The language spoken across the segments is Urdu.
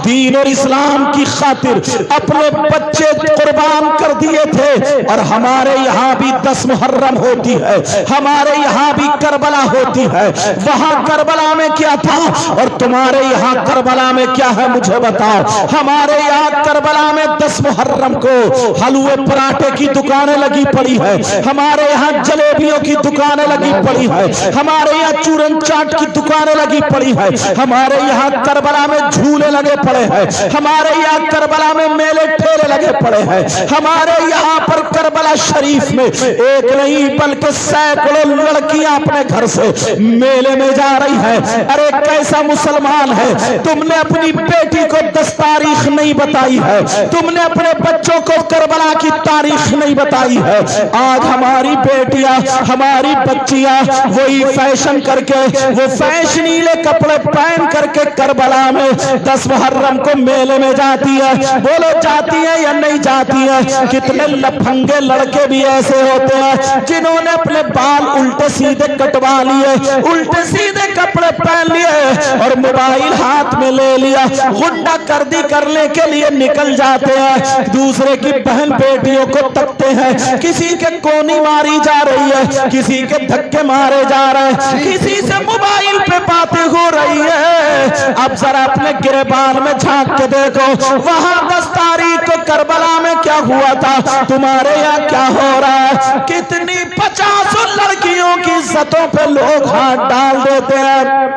دین اور اسلام کی خاطر اپنے بچے قربان کر دیے تھے، اور ہمارے یہاں بھی 10 محرم ہوتی ہے، ہمارے یہاں بھی کربلا ہوتی ہے۔ وہاں کربلا میں کیا تھا اور تمہارے یہاں کربلا میں کیا ہے مجھے بتاؤ۔ ہمارے یہاں کربلا میں 10 محرم کو حلوے پراٹھے کی دکانیں لگی پڑی ہے، ہمارے یہاں جلیبیوں کی دکانیں لگی پڑی ہے، ہمارے یہاں چورن چاٹ کی دکانیں لگی پڑی ہے، ہمارے یہاں کربلا میں جھولے لگے پڑے ہیں، ہمارے یہاں کربلا میں میلے ٹھیلے لگے پڑے ہیں، ہمارے یہاں پر کربلا شریف میں ایک نہیں بلکہ سینکڑوں لڑکیاں اپنے گھر سے میلے میں جا رہی ہیں۔ ارے کیسا مسلمان ہے، تم نے اپنی بیٹی کو 10 تاریخ نہیں بتائی ہے، تم نے اپنے بچوں کو کربلا کی تاریخ نہیں بتائی ہے۔ آج ہماری بیٹیاں، ہماری بچیاں وہی فیشن کر کے، وہ فیشنیلے کپڑے پہن کر کے کربلا میں 10 محرم کو میلے میں جاتی ہے۔ بولو جاتی ہے یا نہیں جاتی ہے؟ کتنے لپھنگے لڑکے بھی ایسے ہوتے ہیں جنہوں نے اپنے بال الٹے سیدھے کٹوا لیے، الٹے سیدھے کپڑے پہن لیے اور موبائل ہاتھ میں لے لیا، غنڈہ گردی کرنے کے لیے نکل جاتے ہیں، دوسرے کی بہن بیٹیوں کو تکتے ہیں، کسی کے کونی ماری جا رہی ہے، کسی کے دھکے مارے جا رہے ہیں، کسی سے موبائل پہ باتیں ہو رہی ہے۔ اب ذرا اپنے گریبان میں جھانک کے دیکھو، وہاں 10 تاریخ کو کربلا میں کیا ہوا تھا، تمہارے یہاں کیا ہو رہا ہے؟ کتنی 50 لڑکیوں کی عزتوں پہ لوگ ہاتھ ڈال دیتے ہیں۔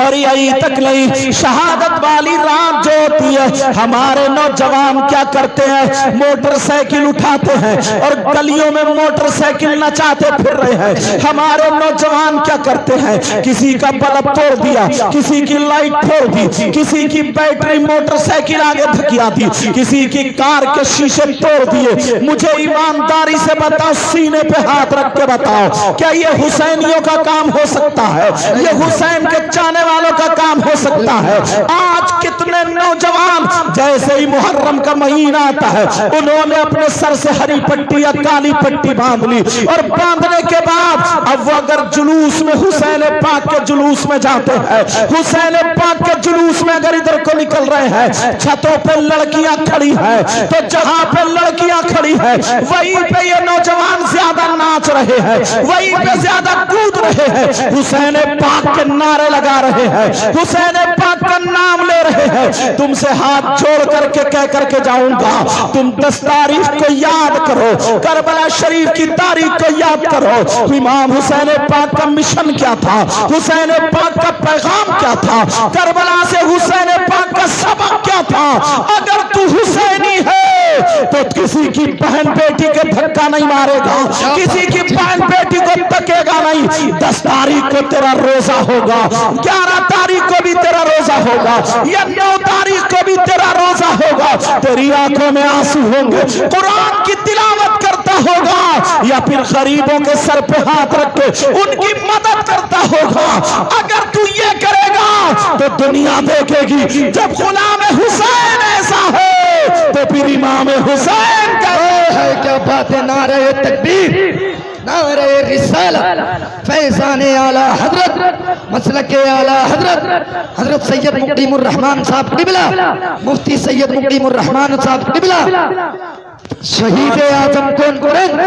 اور یہی تک نہیں، شہادت والی رات جو ہوتی ہے، ہمارے نوجوان کیا کرتے ہیں، موٹر سائیکل اٹھاتے ہیں اور گلیوں میں موٹر سائیکل نچاتے پھر رہے ہیں۔ ہمارے نوجوان کیا کرتے ہیں، کسی کا بلب توڑ دیا، کسی کی لائٹ پھوڑ دی، کسی کی بیٹری موٹر سائیکل آگے دھکیا دی، کسی کی کار کے شیشے توڑ دیے۔ مجھے ایمانداری سے بتاؤ، سینے پہ ہاتھ رکھ کے بتاؤ، کیا یہ حسینیوں کا کام ہو سکتا ہے؟ یہ حسین کے چاہنے والوں کا کام ہو سکتا ہے؟ آج کتنے نوجوان جیسے ہی محرم کا مہینہ آتا ہے، انہوں نے اپنے سر سے ہری پٹی یا کالی پٹی باندھ لی، اور باندھنے کے بعد اب وہ اگر جلوس میں حسین پاک کے جلوس میں جاتے ہیں، حسین پاک کے جلوس میں اگر ادھر کو نکل رہے ہیں، چھتوں پہ لڑکیاں کھڑی ہیں، تو جہاں پہ لڑکیاں کھڑی ہیں وہیں پہ یہ نوجوان زیادہ ناچ رہے ہیں، وہیں پہ زیادہ کود رہے ہیں، حسین پاک کے نعرے لگا رہے ہیں، حسین پاک کا نام لے رہے ہیں۔ تم سے ہاتھ جوڑ کر کے کہہ کر کے جاؤں گا، تم 10 تاریخ کو یاد کرو، کربلا شریف کی تاریخ کو یاد کرو۔ امام حسین پاک کا مشن کیا تھا، حسین پاک کا پیغام کیا تھا، کربلا سے حسین پاک کا سبق کیا تھا۔ اگر تو حسینی ہے تو کسی کی بہن بیٹی کے دھکا نہیں مارے گا، کسی کی بہن بیٹی کو تکے گا نہیں۔ 10 تاریخ کو تیرا روزہ ہوگا، 11 تاریخ کو بھی تیرا روزہ ہوگا، یا 9 تاریخ کو بھی تیرا روزہ ہوگا۔ تیری آنکھوں میں آنسو ہوں گے، قرآن کی تلاوت کرتا ہوگا، یا پھر غریبوں کے سر پہ ہاتھ رکھ کے ان کی مدد کرتا ہوگا۔ اگر تو یہ کرے گا تو دنیا دیکھے گی جب غلام حسین ایسا ہے تو پھر امام حسین کہے ہے کیا بات ہے۔ نعرہ تکبیر، نعرہ رسالت، فیضان اعلیٰ حضرت، مسلک اعلیٰ حضرت، حضرت سید مقیم الرحمان صاحب قبلہ، مفتی سید مقیم الرحمان صاحب قبلہ، شہید اعظم کون کرن،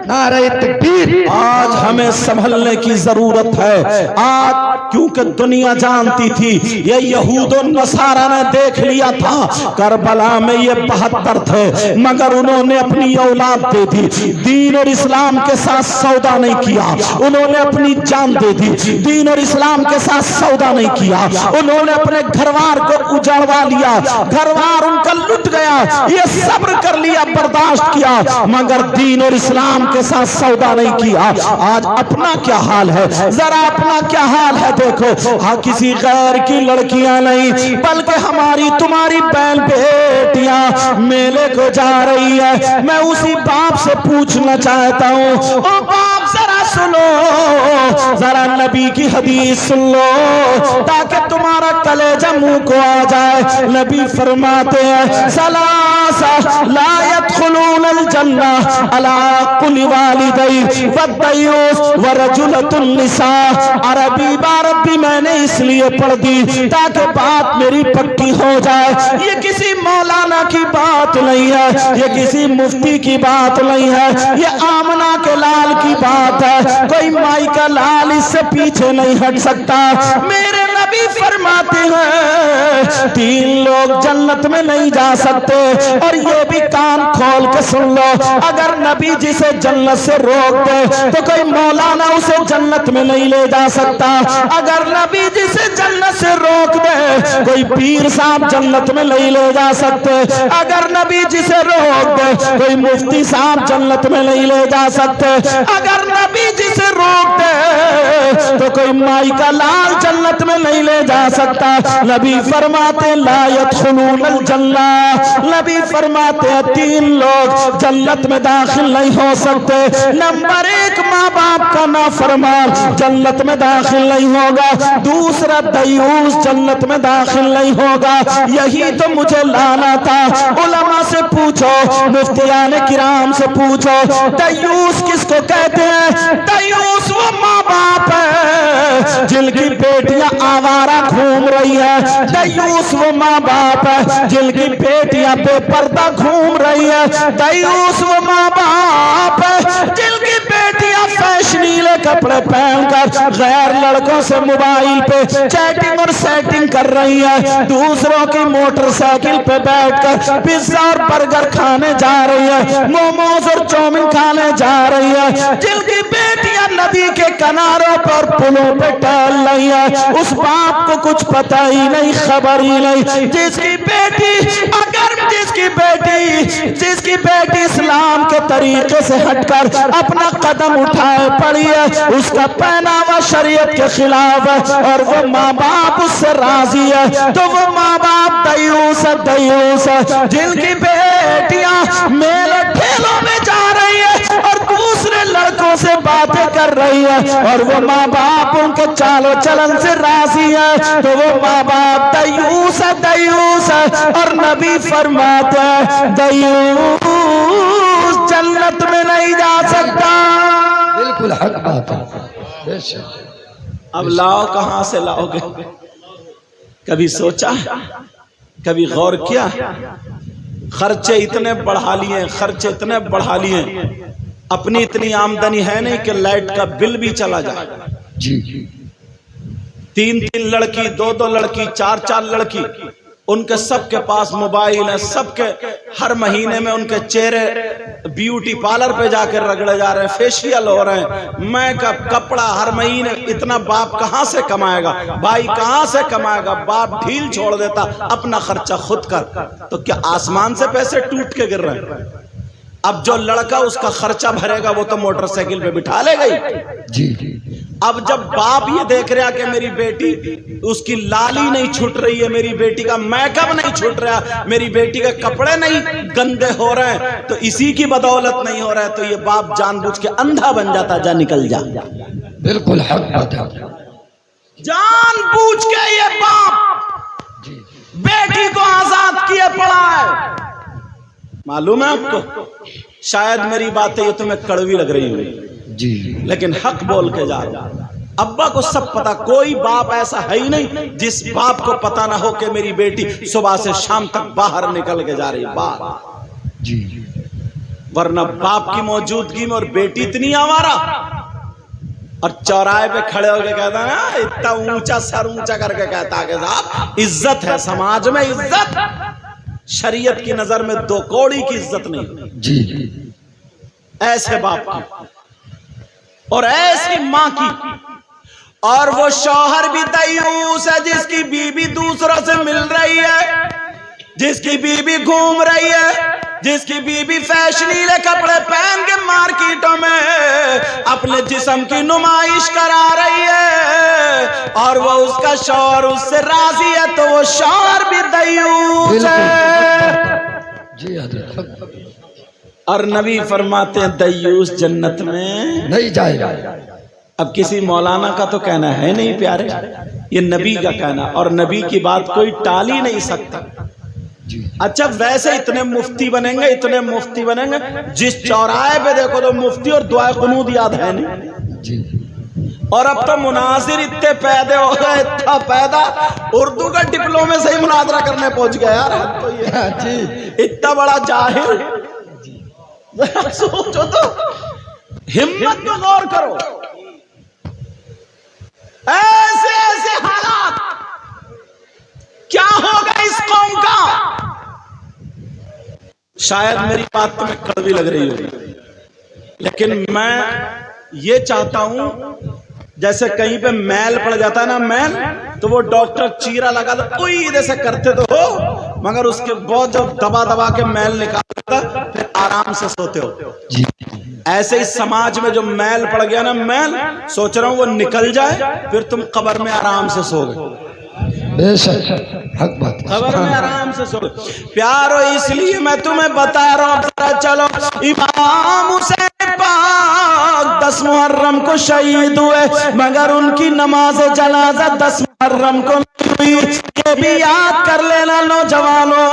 نعرہ تکبیر۔ آج ہمیں سنبھلنے کی ضرورت ہے۔ آج کیونکہ دنیا جانتی تھی، یہ یہود و نصارہ نے دیکھ لیا تھا کربلا میں یہ 72 تھے، مگر انہوں نے اپنی اولاد دے دی، دین اور اسلام کے ساتھ سودا نہیں کیا، انہوں نے اپنی جان دے دی، دین اور اسلام کے ساتھ سودا نہیں کیا، انہوں نے اپنے گھروار کو اجڑوا لیا، گھروار ان کا لٹ گیا، یہ صبر کر لیا، برداشت کیا، مگر دین اور اسلام کے ساتھ سودا نہیں کیا۔ آج اپنا کیا حال ہے، ذرا اپنا کیا حال ہے دیکھو۔ ہاں کسی غیر کی لڑکیاں نہیں بلکہ ہماری تمہاری بہن بیٹیاں میلے کو جا رہی ہے۔ میں اسی باپ سے پوچھنا چاہتا ہوں، او باپ ذرا سنو، ذرا نبی کی حدیث سن لو تاکہ تمہارا کلیجہ منہ کو آ جائے۔ نبی فرماتے ہیں الناس لا يدخلون الجنہ علی کل والدی والدیوس ورجلۃ النساء. عربی عبارت بھی میں نے اس لیے پڑھ دی تاکہ بات میری پکی ہو جائے. یہ کسی مولانا کی بات نہیں ہے, یہ کسی مفتی کی بات نہیں ہے, یہ آمنہ کے لال کی بات ہے. کوئی مائی کا لال اس سے پیچھے نہیں ہٹ سکتا. میرے نبی فرماتے ہیں 3 لوگ جنت میں نہیں جا سکتے. اور یہ بھی کان کھول کے سن لو, اگر نبی جسے جنت سے روک دے تو کوئی مولانا اسے جنت میں نہیں لے جا سکتا. اگر نبی جسے جنت سے روک دے کوئی پیر صاحب جنت میں نہیں لے جا سکتے. اگر نبی جسے روک دے کوئی مفتی صاحب جنت میں نہیں لے جا سکتے. اگر نبی جسے روک دے تو کوئی مائی کا لال جنت میں نہیں لے جا سکتا. نبی فرماتے لا يدخلون الجنہ. نبی فرماتے 3 لوگ جنت میں داخل نہیں ہو سکتے. نمبر 1 ماں باپ کا نافرمان جنت میں داخل نہیں ہوگا. دوسرا دیوس جنت میں داخل نہیں ہوگا. یہی تو مجھے لانا تھا. علماء سے پوچھو, مفتیان کرام سے پوچھو, دیوس کس کو کہتے ہیں؟ دیوس وہ ماں باپ ہے جن کی بیٹیاں آوارہ گھوم رہی ہے. دیوس وہ ماں باپ ہے جن کی بیٹیاں بے پردہ گھوم رہی ہے. دیوس وہ ماں باپ ہے جن کی بیٹیاں فیشنیلے کپڑے پہن کر غیر لڑکوں سے موبائل پہ چیٹنگ اور سیٹنگ کر رہی ہے. دوسروں کی موٹر سائیکل پہ بیٹھ کر پیزا اور برگر کھانے جا رہی ہے, موموز اور چاؤمن کھانے جا رہی ہے. جن کی بیٹیاں ندی کے کناروں پر پلوں پہ ٹہل رہی ہے. اس باپ کو کچھ پتہ ہی نہیں, خبر ہی نہیں. جس کی بیٹی اسلام کے طریقے سے ہٹ کر اپنا قدم اٹھائے پڑی ہے, اس کا پہناوا شریعت کے خلاف ہے اور وہ ماں باپ اس سے راضی ہے, تو وہ ماں باپ دیوس ہے. جن کی بیٹیاں میلے ٹھیلوں میں جا رہی ہے اور دوسرے لڑکوں سے باتیں کر رہی ہے اور وہ ماں باپ ان کے چالو چلن سے راضی ہے, تو وہ ماں باپ دیوس ہے. اور نبی فرماتا ہے دیوس جنت میں نہیں جا سکتا. بالکل حق بات ہے. اب لاؤ کہاں سے لاؤ گے؟ کبھی سوچا, کبھی غور کیا؟ خرچے اتنے بڑھا لیے, اپنی اتنی آمدنی ہے نہیں کہ لائٹ کا بل بھی چلا جائے. جی 3 لڑکی, 2 لڑکی, 4 لڑکی, ان کے سب کے پاس موبائل ہے, سب کے ہر مہینے میں ان کے چہرے بیوٹی پارلر پہ جا کر رگڑے جا رہے ہیں, فیشیل ہو رہے ہیں, میک اپ, کپڑا ہر مہینے. اتنا باپ کہاں سے کمائے گا؟ بھائی کہاں سے کمائے گا؟ باپ ڈھیل چھوڑ دیتا, اپنا خرچہ خود کر. تو کیا آسمان سے پیسے ٹوٹ کے گر رہے ہیں؟ اب جو لڑکا اس کا خرچہ بھرے گا وہ تو موٹر سائیکل پہ بٹھا لے گئی. جی اب جب باپ یہ دیکھ رہا کہ میری بیٹی اس کی لالی نہیں چھٹ رہی ہے, میری بیٹی کا میک اپ نہیں چھٹ رہا, میری بیٹی کے کپڑے نہیں گندے ہو رہے ہیں, تو اسی کی بدولت نہیں ہو رہا ہے, تو یہ باپ جان بوجھ کے اندھا بن جاتا, جا نکل جا. بالکل حق بات ہے. جان بوجھ کے یہ باپ بیٹی کو آزاد کیے پڑا ہے. معلوم ہے آپ کو, شاید میری باتیں یہ تمہیں کڑوی لگ رہی ہوئی جی, لیکن حق بول کے جا رہا ہوں. ابا کو سب پتا, کوئی باپ ایسا ہے ہی نہیں جس باپ کو پتا نہ ہو کہ میری بیٹی صبح سے شام تک باہر نکل کے جا رہی ہے. باپ جی ورنہ باپ کی موجودگی میں اور بیٹی اتنی آوارہ, اور چوراہے پہ کھڑے ہو کے کہتا ہے اتنا اونچا سر اونچا کر کے کہتا ہے کہ صاحب عزت ہے سماج میں, عزت. شریعت کی نظر میں 2 کوڑی کی عزت نہیں. جی ایسے باپ کی اور ایسی ماں کی. اور وہ شوہر بھی دیوس ہے جس کی بیوی دوسروں سے مل رہی ہے, جس کی بیوی گھوم رہی ہے, جس کی بیوی فیشنیلے کپڑے پہن کے مارکیٹوں میں اپنے جسم کی نمائش کرا رہی ہے, اور وہ اس کا شوہر اس سے راضی ہے, تو وہ شوہر بھی دیوس ہے. جی حضرت. اور نبی فرماتے ہیں دیوس جنت میں نہیں جائے گا. اب کسی مولانا کا تو کہنا ہے نہیں پیارے, یہ نبی کا کہنا, اور نبی کی بات کوئی ٹال ہی نہیں سکتا. اچھا ویسے اتنے مفتی بنیں گے جس چوراہے پہ دیکھو تو مفتی اور دعائے قنوت یاد ہے نہیں. اور اب تو مناظر اتنے پیدا ہو گئے، اتنا پیدا اردو کا ڈپلومے سے ہی مناظرہ کرنے پہنچ گیا یار. تو یہ اتنا بڑا جاہل، سوچو تو، ہمت کو غور کرو. ایسے ایسے حالات کیا ہوگا اس قوم کا. شاید میری بات تمہیں کڑوی لگ رہی ہوگی، لیکن میں یہ چاہتا ہوں جیسے کہیں پہ میل پڑ جاتا ہے نا، میل، تو وہ ڈاکٹر چیرا لگا تو ادھر سے کرتے تو ہو، مگر اس کے بہت جب دبا دبا کے میل نکالتا پھر آرام سے سوتے ہو. ایسے ہی سماج میں جو میل پڑ گیا نا، میل، سوچ رہا ہوں وہ نکل جائے پھر تم قبر میں آرام سے سو گئے. بے شک حق بات، خبر میں آرام سے سو. پیارو اس لیے میں تمہیں بتا رہا ہوں، ذرا چلو. امام حسین پاک 10 محرم کو شہید ہوئے، مگر ان کی نماز جنازہ 10 محرم کو نہیں ہوئی. یہ بھی یاد کر لینا نوجوانوں،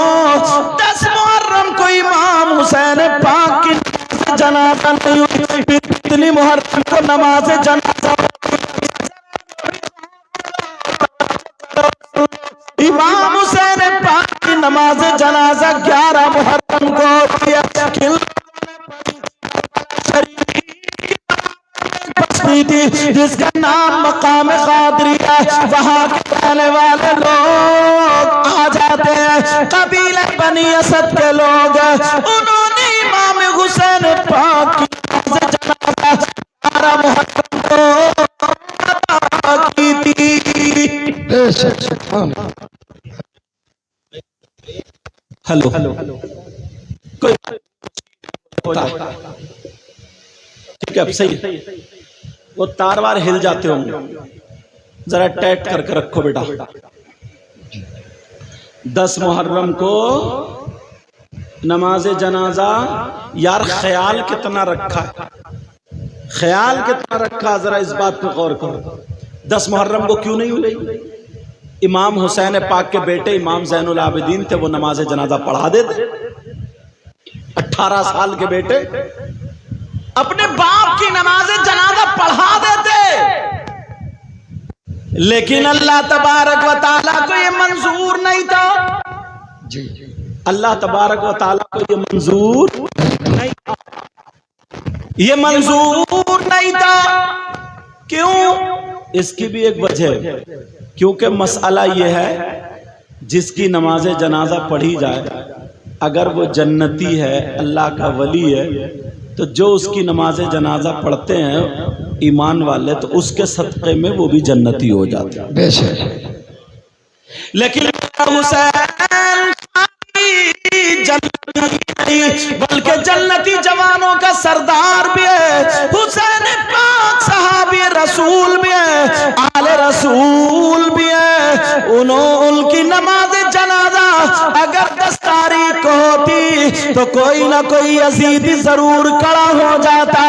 10 محرم کو امام حسین پاک کی نماز جنازہ نہیں ہوئی، کتنی محرم کو نماز جنازہ. امام حسین پاک کی نماز جنازہ 11 محرم کو ہوئی. جس کا نام مقام قادری ہے، وہاں کے رہنے والے لوگ آ جاتے ہیں، قبیلہ بنی اسد کے لوگ، انہوں نے امام حسین پاک کی نماز جنازہ 11 محرم کو ادا کی تھی. بے شک. ہلو کوئی ٹھیک ہے، اب صحیح. وہ تار وار ہل جاتے ہوں گے، ذرا ٹیٹ کر کے رکھو بیٹا. 10 محرم کو نماز جنازہ. یار خیال کتنا رکھا ہے، خیال کتنا رکھا، ذرا اس بات پہ غور کرو. 10 محرم کو کیوں نہیں ہوئی؟ امام حسین پاک کے بیٹے امام زین العابدین تھے، وہ نماز جنازہ پڑھا دیتے. 18 سال کے بیٹے اپنے باپ کی نماز جنازہ پڑھا دیتے، لیکن اللہ تبارک و تعالیٰ کو یہ منظور نہیں تھا. اللہ تبارک و تعالیٰ کو یہ منظور نہیں تھا، یہ منظور نہیں تھا. کیوں؟ اس کی بھی ایک وجہ ہے، کیونکہ مسئلہ یہ ہے جس کی نماز جنازہ پڑھی جائے اگر وہ جنتی ہے، اللہ کا ولی ہے، تو جو اس کی نماز جنازہ پڑھتے ہیں ایمان والے، تو اس کے صدقے میں وہ بھی جنتی ہو جاتے ہیں. بے شک. لیکن حسین جنتی نہیں بلکہ جنتی جوانوں کا سردار بھی ہے. حسین پاک صحابی رسول بھی ہے، آل رسول بھی ہے. ان کی نماز جنازہ اگر 10 تاریخ کو ہوتی تو کوئی نہ کوئی یزیدی ضرور کھڑا ہو جاتا،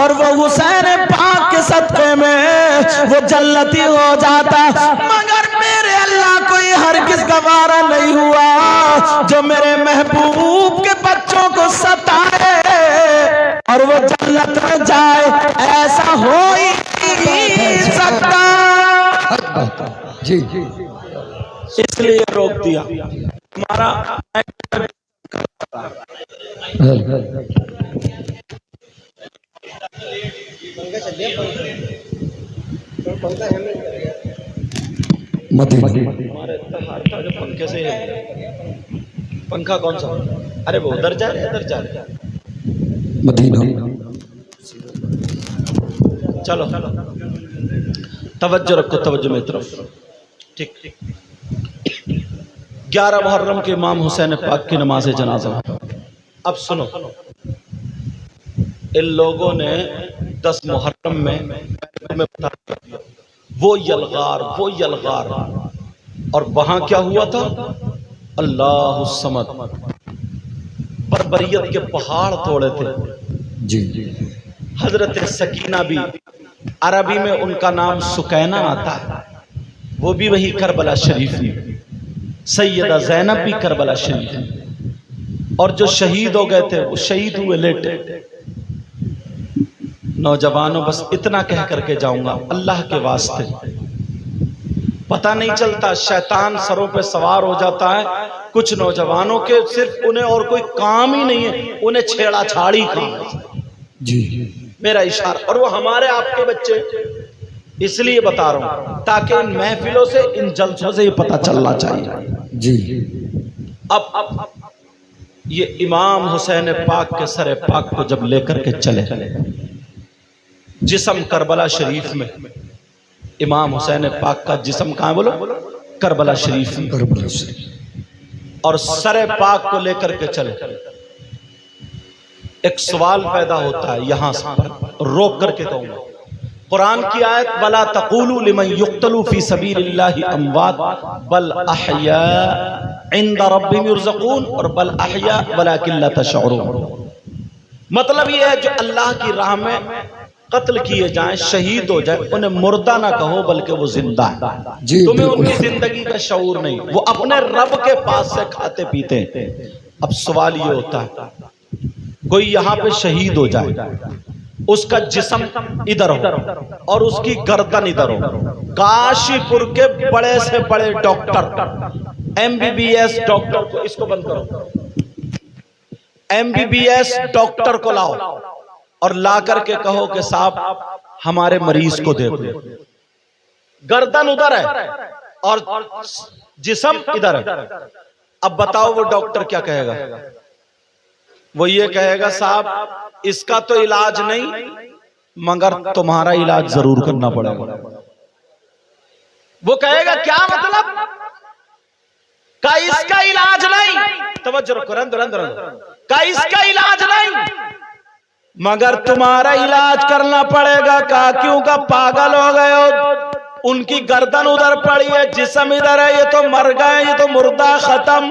اور وہ حسین پاک کے صدقے میں وہ جنتی ہو جاتا. مگر میرے اللہ کو یہ ہرگز گوارا نہیں ہوا جو میرے محبوب کے بچوں کو ستائے اور وہ جنت میں جائے. ایسا ہو ہی نہیں سکتا، اس لیے روک دیا. ہمارا پنکھے سے پنکھا کون سا؟ ارے وہ ادھر جا رہے، ادھر جا رہے. مدینہ. چلو توجہ رکھو، توجہ میری طرف. ٹھیک. 11 محرم کے امام حسین پاک کی نماز جنازہ. اب سنو، ان لوگوں نے 10 محرم میں وہ یلغار، اور وہاں کیا ہوا تھا؟ اللہ الصمد، بربریت کے پہاڑ توڑے تھے. حضرت سکینہ بھی، عربی میں ان کا نام سکینہ آتا ہے، وہ بھی وہی کربلا شریف میں. سیدہ زینب بھی کربلا شریف، اور جو شہید ہو گئے تھے وہ شہید ہوئے لیٹے۔ نوجوانوں بس اتنا کہہ کر کے جاؤں گا، اللہ کے واسطے پتہ نہیں چلتا، شیطان سروں پہ سوار ہو جاتا ہے کچھ نوجوانوں کے، صرف انہیں اور کوئی کام ہی نہیں ہے، انہیں چھیڑا چھاڑی کام ہے جی میرا اشارہ، اور وہ ہمارے آپ کے بچے، اس لیے بتا رہا ہوں تاکہ ان محفلوں سے ان جلسوں سے یہ پتہ چلنا چاہیے جی۔ اب یہ امام حسین پاک کے سر پاک کو جب لے کر کے چلے، جسم کربلا شریف میں، امام حسین پاک کا جسم کہاں بولو؟ کربلا شریف میں، کربلا شریف، اور سر پاک کو لے کر کے چلے۔ ایک سوال پیدا ہوتا ہے یہاں سے، روک کر کے کہوں گا، قرآن کی آیت بلا تقولوا لمن يقتل في سبيل الله اموات بل احیاء عند ربهم يرزقون، اور بل احیاء ولكن لا تشعرون، مطلب یہ ہے جو اللہ کی راہ میں قتل کیے جائیں، شہید ہو جائیں، انہیں مردہ نہ کہو بلکہ وہ زندہ ہیں، تمہیں ان کی زندگی کا شعور نہیں، وہ اپنے رب کے پاس سے کھاتے پیتے ہیں۔ اب سوال یہ ہوتا ہے کوئی یہاں پہ شہید ہو جائے، اس کا جسم ادھر ہو اور اس کی گردن ادھر ہو، کاشی پور کے بڑے سے بڑے ڈاکٹر، MBBS ڈاکٹر کو، اس کو بند کرو، MBBS ڈاکٹر کو لاؤ اور لا کر کے کہو کہ صاحب ہمارے مریض کو دیکھو، گردن ادھر ہے اور جسم ادھر ہے، اب بتاؤ وہ ڈاکٹر کیا کہے گا؟ وہ یہ کہے گا صاحب اس کا تو علاج نہیں مگر تمہارا علاج ضرور کرنا پڑے گا۔ وہ کہے گا کیا مطلب؟ کہ اس کا علاج نہیں، توجہ رکھو، کہ اس کا علاج نہیں مگر تمہارا علاج کرنا پڑے گا۔ کہا کیوں؟ کا پاگل ہو گئے ہو، ان کی گردن ادھر پڑی ہے، جسم ادھر ہے، یہ تو مر گئے، یہ تو مردہ ختم۔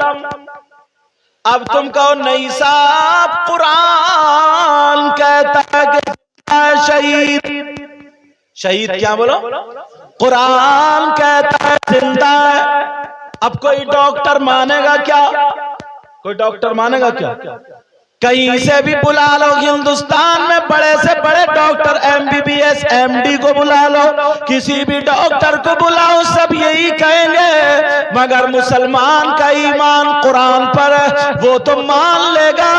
اب تم کہو نہیں صاحب قرآن کہتا ہے کہ شہید، شہید کیا بولو؟ قرآن کہتا ہے زندہ ہے۔ اب کوئی ڈاکٹر مانے گا کیا؟ کوئی ڈاکٹر مانے گا کیا؟ کہیں سے بھی بلا لو، ہندوستان میں بڑے سے بڑے ڈاکٹر MBBS MD کو بلا لو، کسی بھی ڈاکٹر کو بلاؤ، سب یہی کہیں گے مگر مسلمان کا ایمان قرآن پر ہے، وہ تو مان لے گا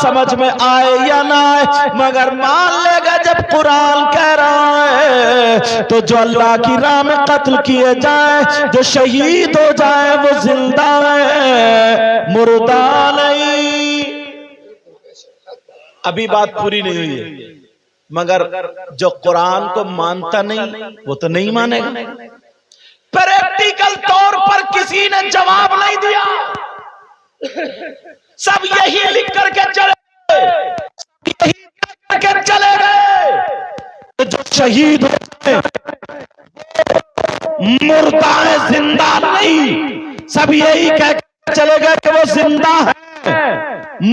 سمجھ میں آئے یا نہ آئے، مگر مان لے گا جب قرآن کہہ رہا ہے تو جو اللہ کی راہ میں قتل کیے جائیں، جو شہید ہو جائیں، وہ زندہ ہے، مردہ نہیں۔ ابھی بات پوری نہیں ہوئی ہے، مگر جو قرآن کو مانتا نہیں وہ تو نہیں مانے گا۔ پریکٹیکل طور پر کسی نے جواب نہیں دیا، سب یہی لکھ کر کے چلے گئے، یہی کر کے چلے گئے جو شہید ہوتے مردہ ہے، زندہ نہیں، سب یہی کہہ کے چلے گئے کہ وہ زندہ ہے،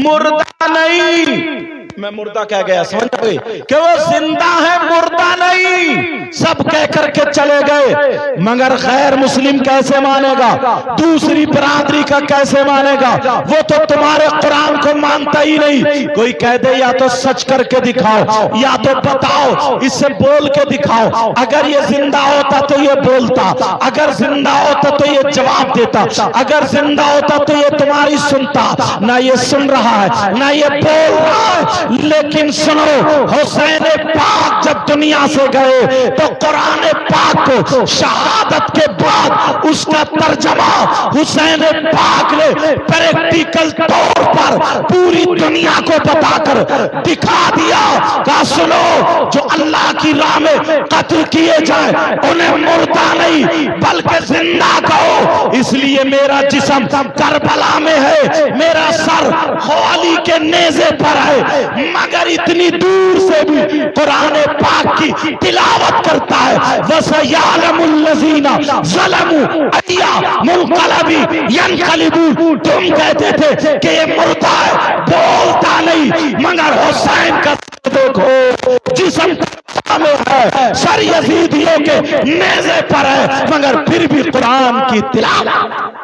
مردہ نہیں۔ میں مردہ کہہ گیا، سمجھ گئے کہ وہ زندہ ہے، مردہ نہیں، سب کہہ کر کے چلے گئے، مگر غیر مسلم کیسے مانے گا؟ دوسری برادری کا کیسے مانے گا؟ وہ تو تمہارے قرآن کو مانتا ہی نہیں۔ کوئی کہہ دے یا تو سچ کر کے دکھاؤ یا تو بتاؤ، اس سے بول کے دکھاؤ، اگر یہ زندہ ہوتا تو یہ بولتا، اگر زندہ ہوتا تو یہ جواب دیتا، اگر زندہ ہوتا تو یہ تمہاری سنتا، نہ یہ سن رہا ہے نہ یہ بول رہا ہے۔ لیکن سنو، حسین پاک جب دنیا سے گئے تو قرآن پاک کو شہادت کے بعد اس کا ترجمہ حسین پاک نے پریکٹیکل طور پر پوری دنیا کو بتا کر دکھا دیا کہ سنو، جو اللہ کی راہ میں قتل کیے جائیں انہیں مردہ نہیں بلکہ زندہ کہو۔ اس لیے میرا جسم کربلا میں ہے، میرا سر علی کے نیزے پر ہے، مگر اتنی دور سے بھی قرآن پاک کی تلاوت کرتا ہے۔ وَسَيَعْلَمُ الَّذِينَ ظَلَمُوا أَيَّ مُنْقَلَبٍ يَنْقَلِبُونَ۔ تم کہتے تھے کہ یہ مردہ ہے، بولتا نہیں، مگر حسین کا دیکھو، جسم میں ہے، سر یزیدیوں کے نیزے پر ہے، مگر پھر بھی قرآن کی تلاوت۔